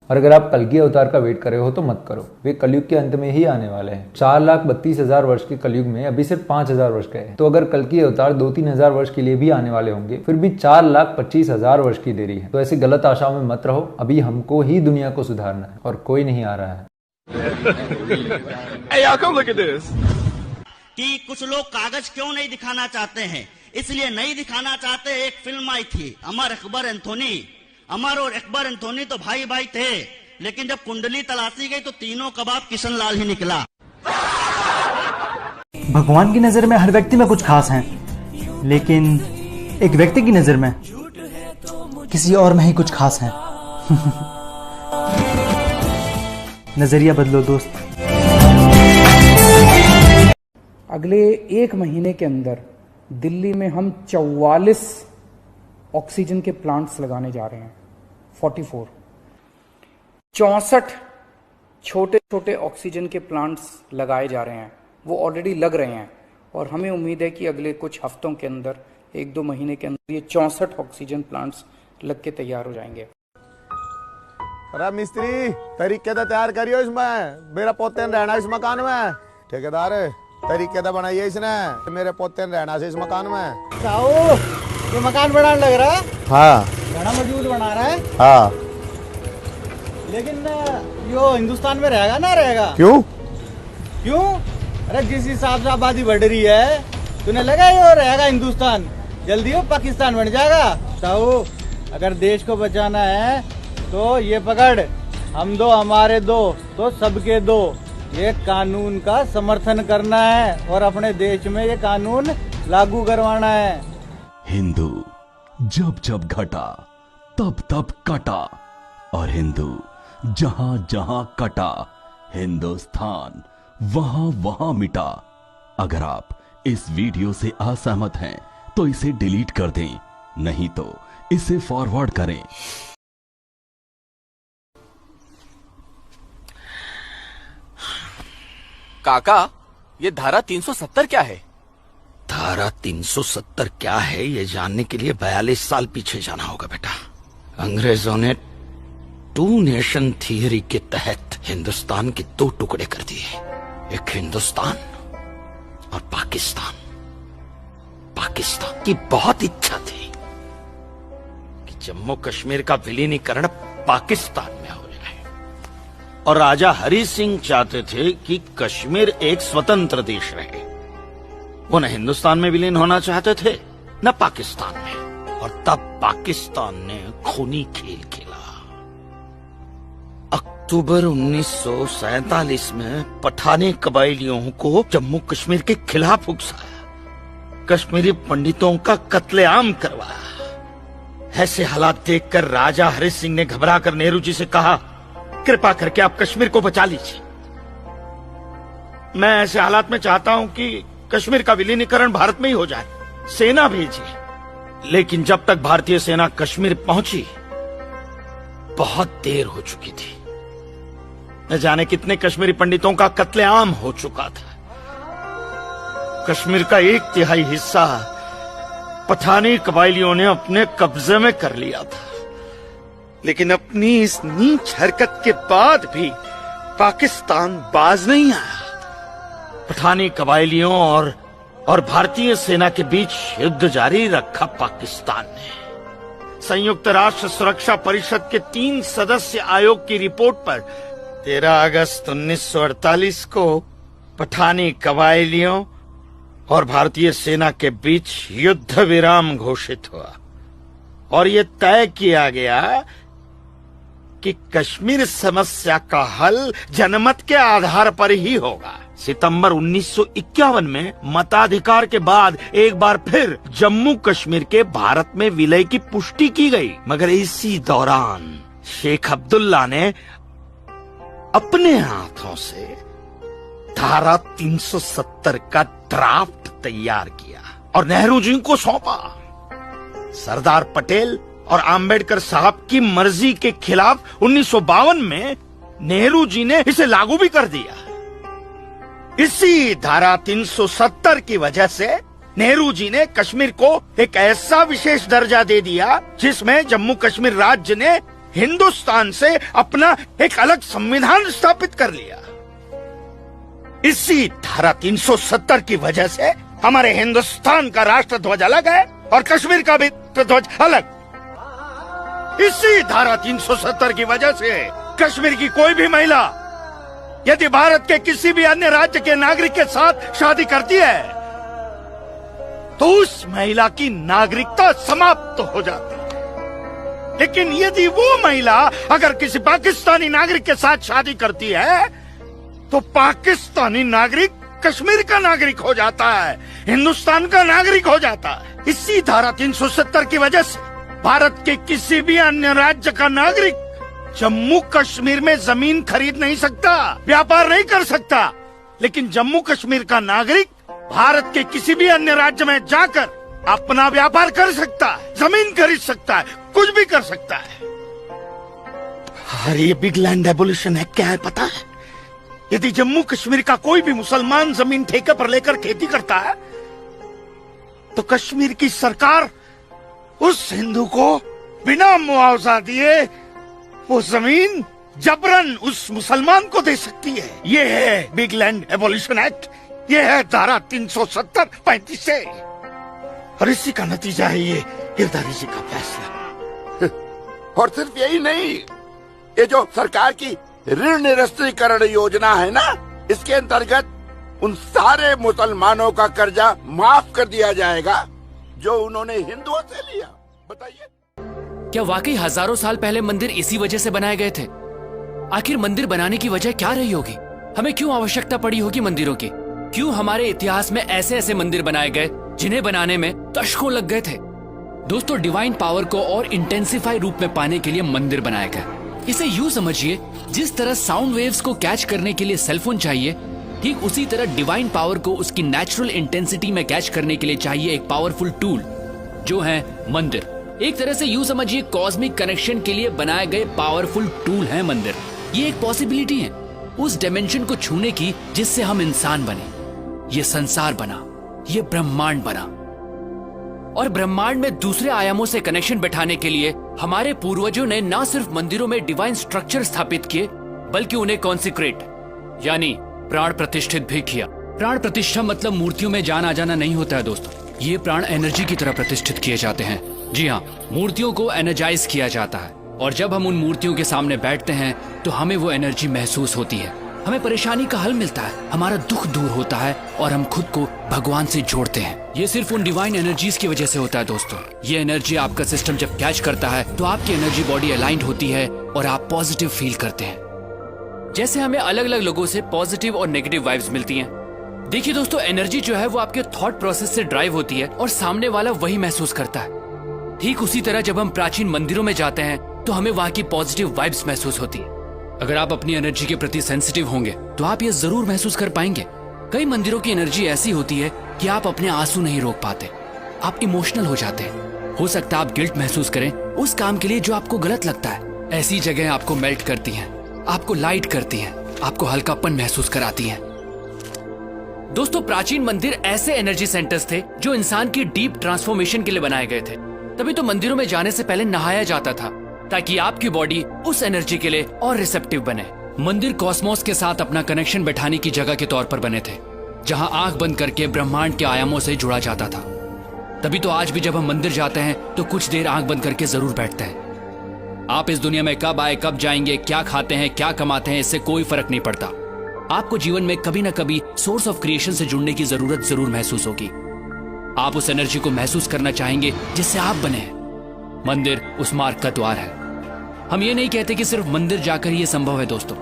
और अगर आप कल्कि अवतार का वेट कर रहे हो तो मत करो, वे कलयुग के अंत में ही आने वाले हैं। 4,32,000 वर्ष के कलयुग में अभी सिर्फ 5,000 वर्ष गए हैं। तो अगर कल्कि अवतार 2-3 हजार वर्ष के लिए भी आने वाले होंगे, फिर भी 4,25,000 वर्ष की देरी है। तो ऐसी गलत आशाओं में मत रहो, अभी हमको ही दुनिया को सुधारना है और कोई नहीं आ रहा है। Hey, y'all, come look at this. कि कुछ लोग कागज क्यों नहीं दिखाना चाहते हैं, इसलिए नहीं दिखाना चाहते। एक फिल्म आई थी अमर अकबर एंथोनी। अमर और अकबर एंथोनी तो भाई भाई थे, लेकिन जब कुंडली तलाशी गई तो तीनों कबाब किशन लाल ही निकला। भगवान की नजर में हर व्यक्ति में कुछ खास है, लेकिन एक व्यक्ति की नजर में किसी और में ही कुछ खास है। नजरिया बदलो दोस्त। अगले 1 महीने के अंदर दिल्ली में हम 44 ऑक्सीजन के प्लांट्स लगाने जा रहे हैं। 44 64 छोटे छोटे ऑक्सीजन के प्लांट्स लगाए जा रहे हैं, वो ऑलरेडी लग रहे हैं। और हमें उम्मीद है कि अगले कुछ हफ्तों के अंदर, 1-2 महीने के अंदर ये 64 ऑक्सीजन प्लांट्स लग के तैयार हो जाएंगे। अरे मिस्त्री, तरीके से तैयार करियो इसमें, मेरा पोते ने रहना इस मकान में। ठेकेदार, तरीके से बनाइए इसने, मेरे पोते ने रहना इस मकान में। साहू, ये मकान बनाने लग रहा है? हाँ। बड़ा मजबूत बना रहा है? हाँ। लेकिन यो हिंदुस्तान में रहेगा ना रहेगा? क्यों? क्यों? अरे जिस हिसाब से आबादी बढ़ रही है, तुम्हें लगा यो रहेगा हिंदुस्तान? जल्दी हो पाकिस्तान बन जाएगा। साहू, अगर देश को बचाना है तो ये पकड़, हम दो हमारे दो तो सबके दो। ये कानून का समर्थन करना है और अपने देश में ये कानून लागू करवाना है। हिंदू जब जब घटा तब तब कटा, और हिंदू जहां जहां कटा, हिंदुस्तान वहां वहां मिटा। अगर आप इस वीडियो से असहमत हैं तो इसे डिलीट कर दें, नहीं तो इसे फॉरवर्ड करें। काका, ये धारा 370 क्या है? धारा 370 क्या है, ये जानने के लिए 42 साल पीछे जाना होगा बेटा। अंग्रेजों ने 2 नेशन थियरी के तहत हिंदुस्तान के 2 टुकड़े कर दिए, एक हिंदुस्तान और पाकिस्तान। पाकिस्तान की बहुत इच्छा थी कि जम्मू कश्मीर का विलीनीकरण पाकिस्तान में हो जाए, और राजा हरि सिंह चाहते थे कि कश्मीर एक स्वतंत्र देश रहे। वो न हिंदुस्तान में विलीन होना चाहते थे न पाकिस्तान में। और तब पाकिस्तान ने खूनी खेल खेला। अक्टूबर 1947 में पठानी कबायलियों को जम्मू कश्मीर के खिलाफ उकसाया, कश्मीरी पंडितों का कत्लेआम करवाया। ऐसे हालात देखकर राजा हरि सिंह ने घबराकर नेहरू जी से कहा, कृपा करके आप कश्मीर को बचा लीजिए। मैं ऐसे हालात में चाहता हूं कि कश्मीर का विलीनीकरण भारत में ही हो जाए, सेना भेजिए। लेकिन जब तक भारतीय सेना कश्मीर पहुंची, बहुत देर हो चुकी थी। न जाने कितने कश्मीरी पंडितों का कत्लेआम हो चुका था। कश्मीर का 1/3 हिस्सा पठानी कबायलियों ने अपने कब्जे में कर लिया था। लेकिन अपनी इस नीच हरकत के बाद भी पाकिस्तान बाज नहीं आया। पठानी कबायलियों और भारतीय सेना के बीच युद्ध जारी रखा पाकिस्तान ने। संयुक्त राष्ट्र सुरक्षा परिषद के 3 सदस्य आयोग की रिपोर्ट पर 13 अगस्त 1948 को पठानी कबायलियों और भारतीय सेना के बीच युद्ध विराम घोषित हुआ, और ये तय किया गया कि कश्मीर समस्या का हल जनमत के आधार पर ही होगा। सितंबर 1951 में मताधिकार के बाद एक बार फिर जम्मू कश्मीर के भारत में विलय की पुष्टि की गई, मगर इसी दौरान शेख अब्दुल्ला ने अपने हाथों से धारा 370 का ड्राफ्ट तैयार किया और नेहरू जी को सौंपा। सरदार पटेल और आम्बेडकर साहब की मर्जी के खिलाफ 1952 में नेहरू जी ने इसे लागू भी कर दिया। इसी धारा 370 की वजह से नेहरू जी ने कश्मीर को एक ऐसा विशेष दर्जा दे दिया जिसमें जम्मू कश्मीर राज्य ने हिंदुस्तान से अपना एक अलग संविधान स्थापित कर लिया। इसी धारा 370 की वजह से हमारे हिंदुस्तान का राष्ट्र ध्वज अलग है और कश्मीर का भी ध्वज अलग। इसी धारा 370 की वजह से कश्मीर की कोई भी महिला यदि भारत के किसी भी अन्य राज्य के नागरिक के साथ शादी करती है तो उस महिला की नागरिकता समाप्त हो जाती है। लेकिन यदि वो महिला अगर किसी पाकिस्तानी नागरिक के साथ शादी करती है तो पाकिस्तानी नागरिक कश्मीर का नागरिक हो जाता है, हिंदुस्तान का नागरिक हो जाता है। इसी धारा 370 की वजह से भारत के किसी भी अन्य राज्य का नागरिक जम्मू कश्मीर में जमीन खरीद नहीं सकता, व्यापार नहीं कर सकता। लेकिन जम्मू कश्मीर का नागरिक भारत के किसी भी अन्य राज्य में जाकर अपना व्यापार कर सकता है, जमीन खरीद सकता है, कुछ भी कर सकता है। अरे ये बिग लैंड एबोल्यूशन एक्ट क्या है पता है? यदि जम्मू कश्मीर का कोई भी मुसलमान जमीन ठेके पर लेकर खेती करता है तो कश्मीर की सरकार उस हिंदू को बिना मुआवजा दिए वो जमीन जबरन उस मुसलमान को दे सकती है। ये है बिग लैंड एबोल्यूशन एक्ट, ये है धारा 370-35 से। और इसी का नतीजा है ये गिरधारी जी का फैसला। और सिर्फ यही नहीं, ये जो सरकार की ऋण निरस्तीकरण योजना है ना, इसके अंतर्गत उन सारे मुसलमानों का कर्जा माफ कर दिया जाएगा जो उन्होंने हिंदुओं से लिया। बताइए, क्या वाकई हजारों साल पहले मंदिर इसी वजह से बनाए गए थे? आखिर मंदिर बनाने की वजह क्या रही होगी? हमें क्यों आवश्यकता पड़ी होगी मंदिरों की? क्यों हमारे इतिहास में ऐसे ऐसे मंदिर बनाए गए जिन्हें बनाने में दशकों लग गए थे? दोस्तों, डिवाइन पावर को और इंटेंसिफाई रूप में पाने के लिए मंदिर बनाया गया। इसे यूं समझिए, जिस तरह साउंड वेव्स को कैच करने के लिए सेलफोन चाहिए, ठीक उसी तरह डिवाइन पावर को उसकी नेचुरल इंटेंसिटी में कैच करने के लिए चाहिए एक पावरफुल टूल, जो है मंदिर। एक तरह से यूं समझिए, कॉस्मिक कनेक्शन के लिए बनाए गए पावरफुल टूल है मंदिर। ये एक पॉसिबिलिटी है उस डायमेंशन को छूने की जिससे हम इंसान बने, ये संसार बना, ये ब्रह्मांड बना। और ब्रह्मांड में दूसरे आयामों से कनेक्शन बैठाने के लिए हमारे पूर्वजों ने न सिर्फ मंदिरों में डिवाइन स्ट्रक्चर स्थापित किए, बल्कि उन्हें कॉन्सिक्रेट यानी प्राण प्रतिष्ठित भी किया। प्राण प्रतिष्ठा मतलब मूर्तियों में जान आ जाना नहीं होता है दोस्तों, ये प्राण एनर्जी की तरह प्रतिष्ठित किए जाते हैं। जी हाँ, मूर्तियों को एनर्जाइज किया जाता है और जब हम उन मूर्तियों के सामने बैठते हैं तो हमें वो एनर्जी महसूस होती है, हमें परेशानी का हल मिलता है, हमारा दुख दूर होता है और हम खुद को भगवान से जोड़ते हैं। ये सिर्फ उन डिवाइन एनर्जीज की वजह से होता है दोस्तों। ये एनर्जी आपका सिस्टम जब कैच करता है तो आपकी एनर्जी बॉडी अलाइंड होती है और आप पॉजिटिव फील करते हैं। जैसे हमें अलग अलग लोगों से पॉजिटिव और नेगेटिव वाइब्स मिलती हैं। देखिए दोस्तों, एनर्जी जो है वो आपके थॉट प्रोसेस से ड्राइव होती है और सामने वाला वही महसूस करता है। ठीक उसी तरह जब हम प्राचीन मंदिरों में जाते हैं तो हमें वहाँ की पॉजिटिव वाइब्स महसूस होती है। अगर आप अपनी एनर्जी के प्रति सेंसिटिव होंगे तो आप ये जरूर महसूस कर पाएंगे। कई मंदिरों की एनर्जी ऐसी होती है कि आप अपने आंसू नहीं रोक पाते, आप इमोशनल हो जाते हैं। हो सकता है आप गिल्ट महसूस करें उस काम के लिए जो आपको गलत लगता है। ऐसी जगह आपको मेल्ट करती हैं, आपको लाइट करती हैं, आपको हल्कापन महसूस कराती हैं। दोस्तों, प्राचीन मंदिर ऐसे एनर्जी सेंटर्स थे जो इंसान की डीप ट्रांसफॉर्मेशन के लिए बनाए गए थे। तभी तो मंदिरों में जाने से पहले नहाया जाता था ताकि आपकी बॉडी उस एनर्जी के लिए और रिसेप्टिव बने। मंदिर कॉस्मोस के साथ अपना कनेक्शन बैठाने की जगह के तौर पर बने थे, जहां आंख बंद करके ब्रह्मांड के आयामों से जुड़ा जाता था। तभी तो आज भी जब हम मंदिर जाते हैं तो कुछ देर आंख बंद करके जरूर बैठते हैं। आप इस दुनिया में कब आए, कब जाएंगे, क्या खाते हैं, क्या कमाते हैं, इससे कोई फर्क नहीं पड़ता। आपको जीवन में कभी ना कभी सोर्स ऑफ क्रिएशन से जुड़ने की जरूरत जरूर महसूस होगी। आप उस एनर्जी को महसूस करना चाहेंगे जिससे आप बने। मंदिर उस मार्ग का द्वार है। हम ये नहीं कहते कि सिर्फ मंदिर जाकर ये संभव है दोस्तों।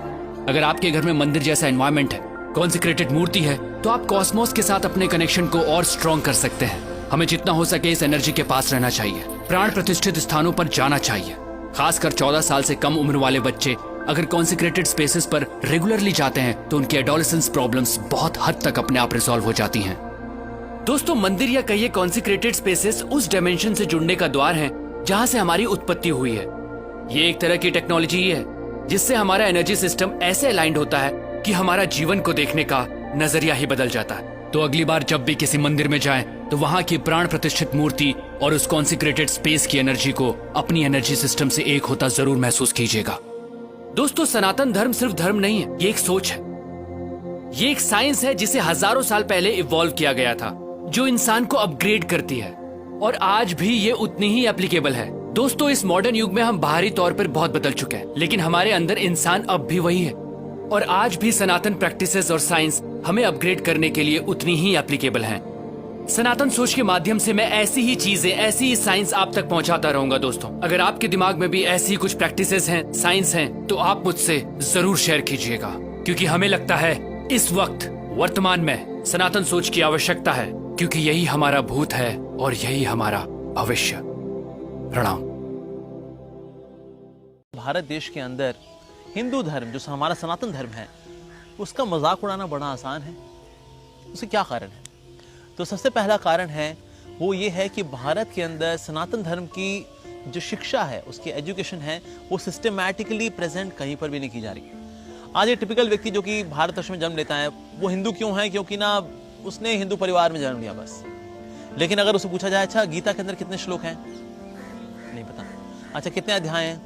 अगर आपके घर में मंदिर जैसा एनवायरनमेंट है, कॉन्सिक्रेटेड मूर्ति है, तो आप कॉस्मोस के साथ अपने कनेक्शन को और स्ट्रॉन्ग कर सकते हैं। हमें जितना हो सके इस एनर्जी के पास रहना चाहिए, प्राण प्रतिष्ठित स्थानों पर जाना चाहिए। खासकर 14 साल से कम उम्र वाले बच्चे अगर कॉन्सिक्रेटेड स्पेसेस पर रेगुलरली जाते हैं तो उनकी एडोलेसेंस प्रॉब्लम्स बहुत हद तक अपने आप रिजॉल्व हो जाती हैं। दोस्तों, मंदिर या कहिए कॉन्सिक्रेटेड स्पेसेस उस डायमेंशन से जुड़ने का द्वार है जहां से हमारी उत्पत्ति हुई है। ये एक तरह की टेक्नोलॉजी है जिससे हमारा एनर्जी सिस्टम ऐसे अलाइंड होता है कि हमारा जीवन को देखने का नजरिया ही बदल जाता है। तो अगली बार जब भी किसी मंदिर में जाएं तो वहां की प्राण प्रतिष्ठित मूर्ति और उस कॉन्सिक्रेटेड स्पेस की एनर्जी को अपनी एनर्जी सिस्टम से एक होता जरूर महसूस कीजिएगा। दोस्तों, सनातन धर्म सिर्फ धर्म नहीं है, ये एक सोच है, ये एक साइंस है जिसे हजारों साल पहले इवॉल्व किया गया था, जो इंसान को अपग्रेड करती है और आज भी ये उतनी ही एप्लीकेबल है। दोस्तों, इस मॉडर्न युग में हम बाहरी तौर पर बहुत बदल चुके हैं, लेकिन हमारे अंदर इंसान अब भी वही है और आज भी सनातन प्रैक्टिसेस और साइंस हमें अपग्रेड करने के लिए उतनी ही एप्लीकेबल हैं। सनातन सोच के माध्यम से मैं ऐसी ही चीजें, ऐसी ही साइंस आप तक पहुंचाता रहूंगा। दोस्तों, अगर आपके दिमाग में भी ऐसी ही कुछ प्रैक्टिसेस हैं, साइंस हैं, तो आप मुझसे जरूर शेयर कीजिएगा, क्योंकि हमें लगता है इस वक्त वर्तमान में सनातन सोच की आवश्यकता है, क्योंकि यही हमारा भूत है और यही हमारा भविष्य। प्रणाम। भारत देश के अंदर हिंदू धर्म, जो हमारा सनातन धर्म है, उसका मजाक उड़ाना बड़ा आसान है। उसके क्या कारण है? तो सबसे पहला कारण है वो ये है कि भारत के अंदर सनातन धर्म की जो शिक्षा है, उसकी एजुकेशन है, वो सिस्टमैटिकली प्रेजेंट कहीं पर भी नहीं की जा रही। आज ये टिपिकल व्यक्ति जो कि भारतवर्ष में जन्म लेता है, वो हिंदू क्यों है? क्योंकि ना उसने हिंदू परिवार में जन्म लिया बस। लेकिन अगर उससे पूछा जाए, अच्छा गीता के अंदर कितने श्लोक हैं? नहीं पता। अच्छा कितने अध्याय हैं?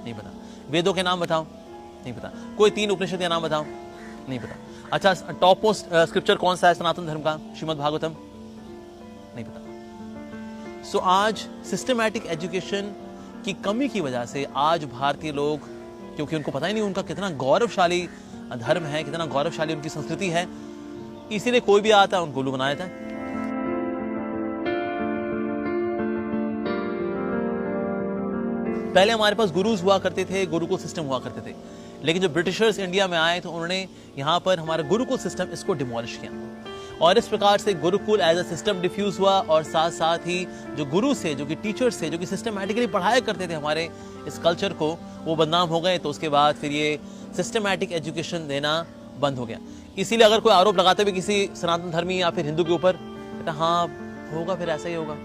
नहीं पता। वेदों के नाम बताओ? नहीं पता। कोई 3 उपनिषद का नाम बताओ? नहीं पता। अच्छा टॉप मोस्ट स्क्रिप्चर कौन सा है सनातन धर्म का? श्रीमद् भागवतम? नहीं पता। सो आज सिस्टमैटिक एजुकेशन की कमी की वजह से आज भारतीय लोग, क्योंकि उनको पता ही नहीं उनका कितना गौरवशाली धर्म है, कितना गौरवशाली उनकी संस्कृति है, इसीलिए कोई भी आता है उनको उल्लू बना देता है। पहले हमारे पास गुरुज हुआ करते थे, गुरुकुल सिस्टम हुआ करते थे, लेकिन जब ब्रिटिशर्स इंडिया में आए तो उन्होंने यहाँ पर हमारा गुरुकुल सिस्टम इसको डिमोलिश किया और इस प्रकार से gurukul as a system diffuse हुआ और साथ साथ ही जो गुरु से, जो कि टीचर्स थे, जो कि सिस्टमैटिकली पढ़ाया करते थे हमारे इस कल्चर को, वो बदनाम हो गए। तो उसके बाद फिर ये सिस्टमैटिक एजुकेशन देना बंद हो गया। इसीलिए अगर कोई आरोप लगाते हुए किसी सनातन धर्मी या फिर हिंदू के ऊपर, कहता हाँ होगा, फिर ऐसा ही होगा,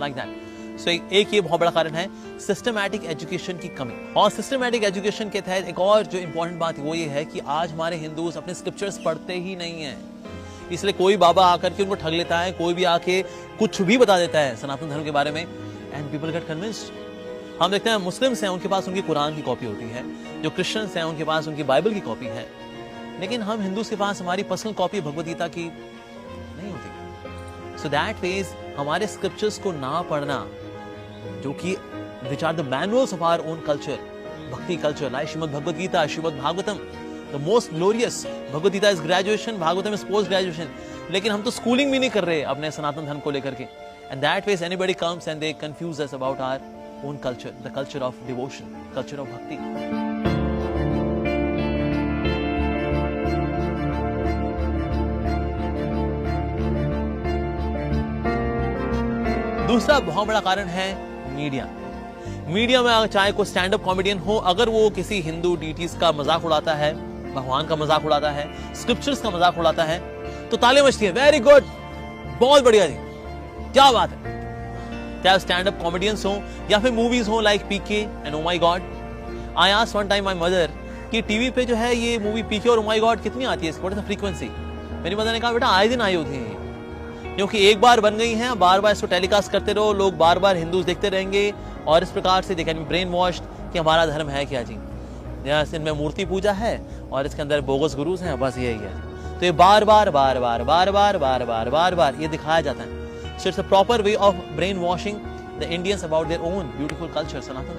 लाइक दैट। सो एक ये बहुत बड़ा कारण है सिस्टमैटिक एजुकेशन की कमी। और सिस्टमैटिक एजुकेशन के तहत एक और जो इंपॉर्टेंट बात वो ये है कि आज हमारे हिंदूज अपने स्क्रिप्चर्स पढ़ते ही नहीं है। इसलिए कोई बाबा आकर के उनको ठग लेता है, कोई भी आके कुछ भी बता देता है सनातन धर्म के बारे में, एंड पीपल गेट कन्विंस्ड। हम देखते हैं मुस्लिम्स हैं, उनके पास उनकी कुरान की कॉपी होती है, जो क्रिश्चियंस हैं उनके पास उनकी बाइबल की कॉपी है, लेकिन हम हिंदूज के पास हमारी पर्सनल कॉपी भगवद गीता की नहीं होती। सो दैट मींस हमारे स्क्रिप्चर्स को ना पढ़ना, जो कि which are the manuals of our own culture, bhakti culture, like Srimad Bhagavad Gita, Srimad Bhagavatam, the most glorious. Bhagavad Gita is graduation, Bhagavatam is post graduation. लेकिन हम तो schooling भी नहीं कर रहे अपने सनातन धर्म को लेकर के, and that way anybody comes and they confuse us about our own culture, the culture of devotion, culture of bhakti. दूसरा बहुत बड़ा कारण है मीडिया। मीडिया में चाहे कोई स्टैंड अप कॉमेडियन हो, अगर वो किसी हिंदू डीटीज का मजाक उड़ाता है, भगवान का मजाक उड़ाता है, स्क्रिप्चर्स का मजाक उड़ाता है, तो तालियां बजती है, वेरी गुड, बहुत बढ़िया जी, क्या बात है। चाहे स्टैंड अप कॉमेडियंस हो या फिर मूवीज हो like PK and oh my God. I asked one time my mother कि टीवी पे जो है ये मूवी पीके और ओ माय गॉड कितनी आती है, व्हाट इज द फ्रीक्वेंसी? मेरी मदर ने कहा बेटा आए दिन आई होती है, क्योंकि एक बार बन गई हैं, बार बार इसको टेलीकास्ट करते रहो, लोग बार बार हिंदूज देखते रहेंगे और इस प्रकार से they can be brain washed कि हमारा धर्म है क्या जी, इनमें मूर्ति पूजा है और इसके अंदर बोगस गुरुज हैं, बस यही है। तो ये बार बार बार बार बार बार बार बार बार बार ये दिखाया जाता है। So it's a proper way of brain washing the Indians about their own beautiful culture Sanatan